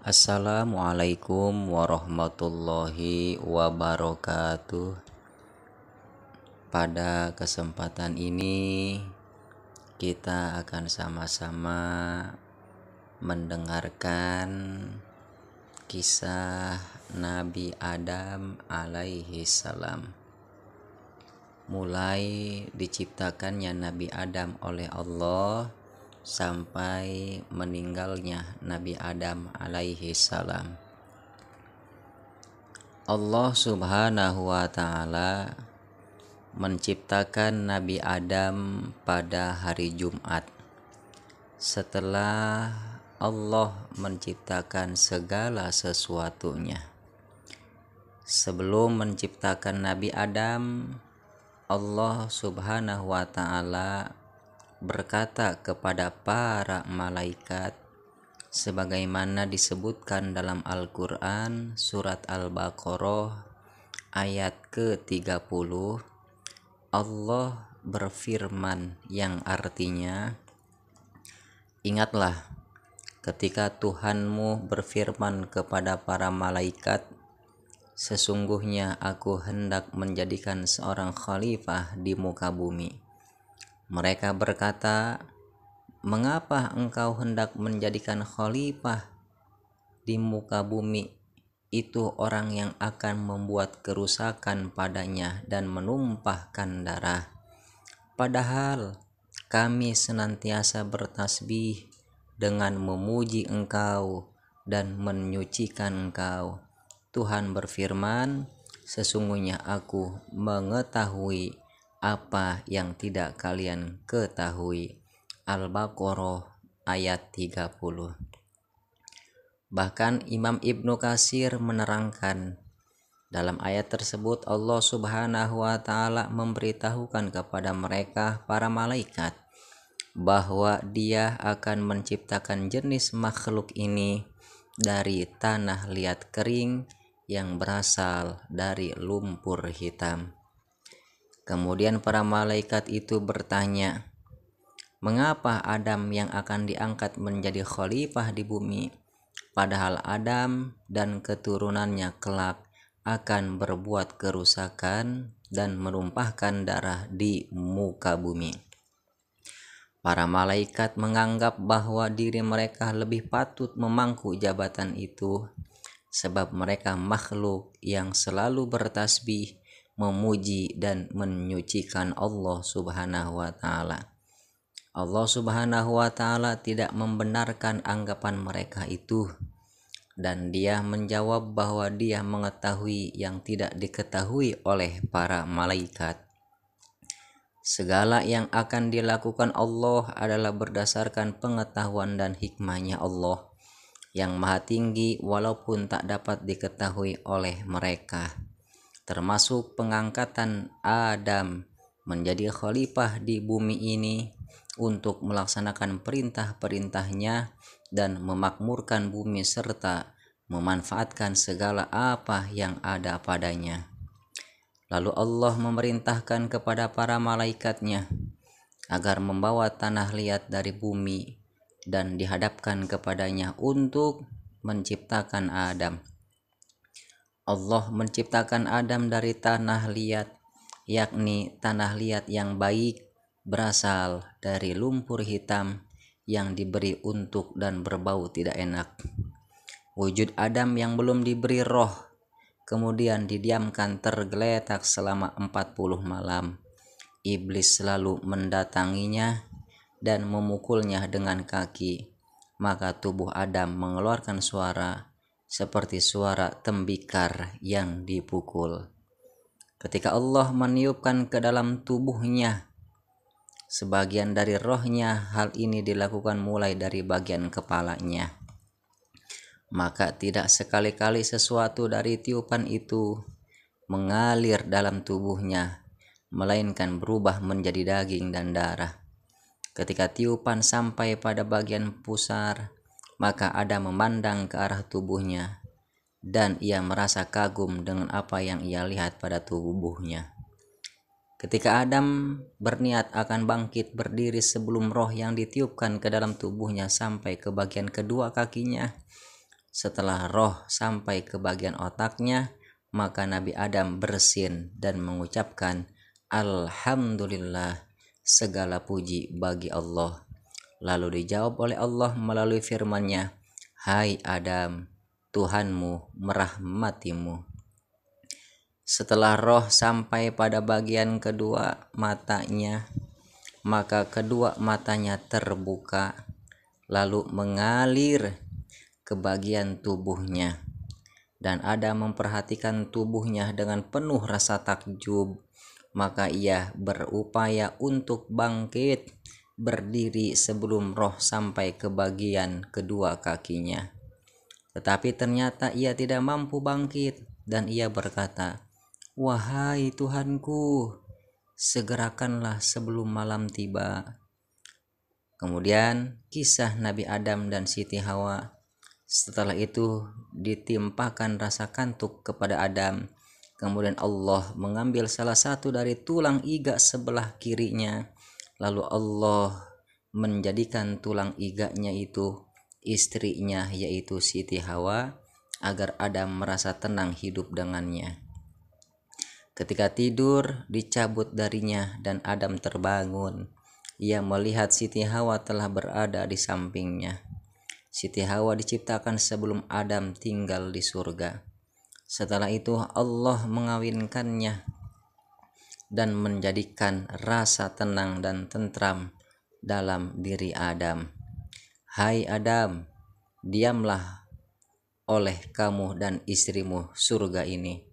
Assalamualaikum warahmatullahi wabarakatuh. Pada kesempatan ini kita akan sama-sama mendengarkan kisah Nabi Adam alaihi salam. Mulai diciptakannya Nabi Adam oleh Allah sampai meninggalnya Nabi Adam alaihi salam. Allah Subhanahu wa taala menciptakan Nabi Adam pada hari Jumat. Setelah Allah menciptakan segala sesuatunya. Sebelum menciptakan Nabi Adam, Allah Subhanahu wa taala berkata kepada para malaikat sebagaimana disebutkan dalam Al-Qur'an surat Al-Baqarah ayat ke-30. Allah berfirman yang artinya, ingatlah ketika Tuhanmu berfirman kepada para malaikat, sesungguhnya aku hendak menjadikan seorang khalifah di muka bumi. Mereka berkata, mengapa engkau hendak menjadikan khalifah di muka bumi? Itu orang yang akan membuat kerusakan padanya dan menumpahkan darah. Padahal kami senantiasa bertasbih dengan memuji engkau dan menyucikan engkau. Tuhan berfirman, sesungguhnya aku mengetahui apa yang tidak kalian ketahui. Al-Baqarah ayat 30. Bahkan Imam Ibnu Katsir menerangkan, dalam ayat tersebut Allah Subhanahu wa taala memberitahukan kepada mereka para malaikat bahwa Dia akan menciptakan jenis makhluk ini dari tanah liat kering yang berasal dari lumpur hitam. Kemudian para malaikat itu bertanya, mengapa Adam yang akan diangkat menjadi khalifah di bumi? Padahal Adam dan keturunannya kelak akan berbuat kerusakan dan menumpahkan darah di muka bumi. Para malaikat menganggap bahwa diri mereka lebih patut memangku jabatan itu, sebab mereka makhluk yang selalu bertasbih, memuji dan menyucikan Allah Subhanahu wa taala. Allah Subhanahu wa taala tidak membenarkan anggapan mereka itu, dan Dia menjawab bahwa Dia mengetahui yang tidak diketahui oleh para malaikat. Segala yang akan dilakukan Allah adalah berdasarkan pengetahuan dan hikmahnya Allah yang maha tinggi, walaupun tak dapat diketahui oleh mereka, termasuk pengangkatan Adam menjadi khalifah di bumi ini untuk melaksanakan perintah-perintahnya dan memakmurkan bumi serta memanfaatkan segala apa yang ada padanya. Lalu Allah memerintahkan kepada para malaikatnya agar membawa tanah liat dari bumi dan dihadapkan kepadanya untuk menciptakan Adam. Allah menciptakan Adam dari tanah liat, yakni tanah liat yang baik berasal dari lumpur hitam yang diberi untuk dan berbau tidak enak. Wujud Adam yang belum diberi roh kemudian didiamkan tergeletak selama 40 malam. Iblis selalu mendatanginya dan memukulnya dengan kaki. Maka tubuh Adam mengeluarkan suara seperti suara tembikar yang dipukul. Ketika Allah meniupkan ke dalam tubuhnya sebagian dari rohnya, hal ini dilakukan mulai dari bagian kepalanya. Maka tidak sekali-kali sesuatu dari tiupan itu mengalir dalam tubuhnya, melainkan berubah menjadi daging dan darah. Ketika tiupan sampai pada bagian pusar, maka Adam memandang ke arah tubuhnya, dan ia merasa kagum dengan apa yang ia lihat pada tubuhnya. Ketika Adam berniat akan bangkit berdiri sebelum roh yang ditiupkan ke dalam tubuhnya sampai ke bagian kedua kakinya, Setelah roh sampai ke bagian otaknya, maka Nabi Adam bersin dan mengucapkan, Alhamdulillah, segala puji bagi Allah. Lalu dijawab oleh Allah melalui firman-Nya, Hai Adam, Tuhanmu merahmatimu. Setelah roh sampai pada bagian kedua matanya, maka kedua matanya terbuka, lalu mengalir ke bagian tubuhnya. Dan Adam memperhatikan tubuhnya dengan penuh rasa takjub. Maka ia berupaya untuk bangkit, berdiri sebelum roh sampai ke bagian kedua kakinya. Tetapi ternyata ia tidak mampu bangkit, dan ia berkata, Wahai Tuhanku, segerakanlah sebelum malam tiba. Kemudian kisah Nabi Adam dan Siti Hawa. Setelah itu ditimpakan rasa kantuk kepada Adam. Kemudian Allah mengambil salah satu dari tulang iga sebelah kirinya. Lalu Allah menjadikan tulang iganya itu istrinya, yaitu Siti Hawa, agar Adam merasa tenang hidup dengannya. Ketika tidur dicabut darinya dan Adam terbangun. Ia melihat Siti Hawa telah berada di sampingnya. Siti Hawa diciptakan sebelum Adam tinggal di surga. Setelah itu Allah mengawinkannya dan menjadikan rasa tenang dan tentram dalam diri Adam. Hai Adam, diamlah oleh kamu dan istrimu surga ini,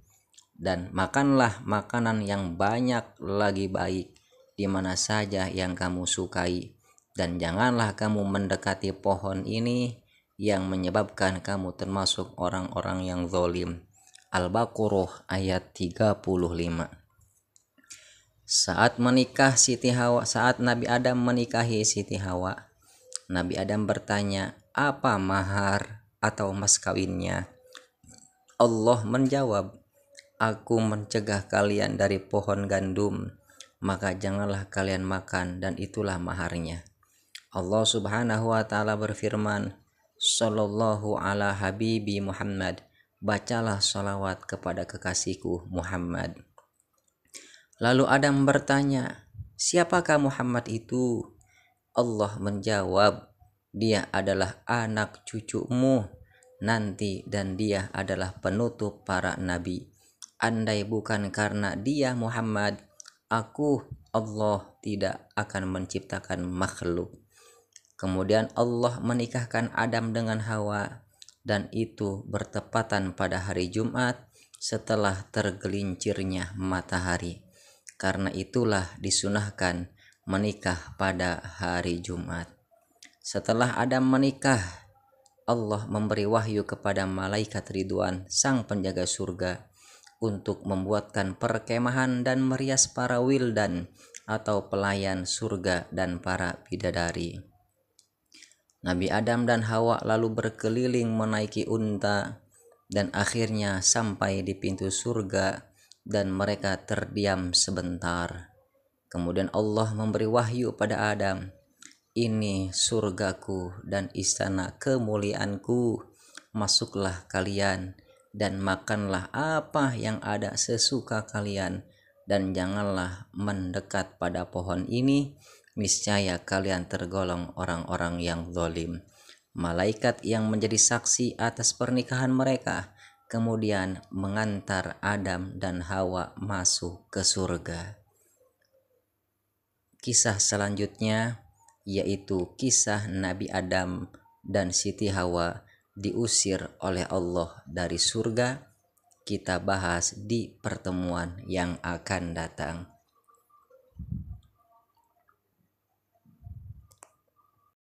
dan makanlah makanan yang banyak lagi baik di mana saja yang kamu sukai, dan janganlah kamu mendekati pohon ini yang menyebabkan kamu termasuk orang-orang yang zalim. Al-Baqarah ayat 35. Saat Nabi Adam menikahi Siti Hawa, Nabi Adam bertanya, apa mahar atau mas kawinnya? Allah menjawab, Aku mencegah kalian dari pohon gandum, maka janganlah kalian makan, dan itulah maharnya. Allah Subhanahu wa ta'ala berfirman, Sallallahu ala habibi Muhammad, bacalah salawat kepada kekasihku Muhammad. Lalu Adam bertanya, siapakah Muhammad itu? Allah menjawab, dia adalah anak cucumu nanti, dan dia adalah penutup para nabi. Andai bukan karena dia Muhammad, aku Allah tidak akan menciptakan makhluk. Kemudian Allah menikahkan Adam dengan Hawa, dan itu bertepatan pada hari Jumat setelah tergelincirnya matahari. Karena itulah disunahkan menikah pada hari Jumat. Setelah Adam menikah, Allah memberi wahyu kepada malaikat Ridwan, sang penjaga surga, untuk membuatkan perkemahan dan merias para wildan atau pelayan surga dan para bidadari. Nabi Adam dan Hawa lalu berkeliling menaiki unta dan akhirnya sampai di pintu surga, dan mereka terdiam sebentar. Kemudian Allah memberi wahyu pada Adam, ini surgaku dan istana kemuliaanku, masuklah kalian dan makanlah apa yang ada sesuka kalian, dan janganlah mendekat pada pohon ini, niscaya kalian tergolong orang-orang yang zalim. Malaikat yang menjadi saksi atas pernikahan mereka kemudian mengantar Adam dan Hawa masuk ke surga. Kisah selanjutnya yaitu kisah Nabi Adam dan Siti Hawa diusir oleh Allah dari surga. Kita bahas di pertemuan yang akan datang.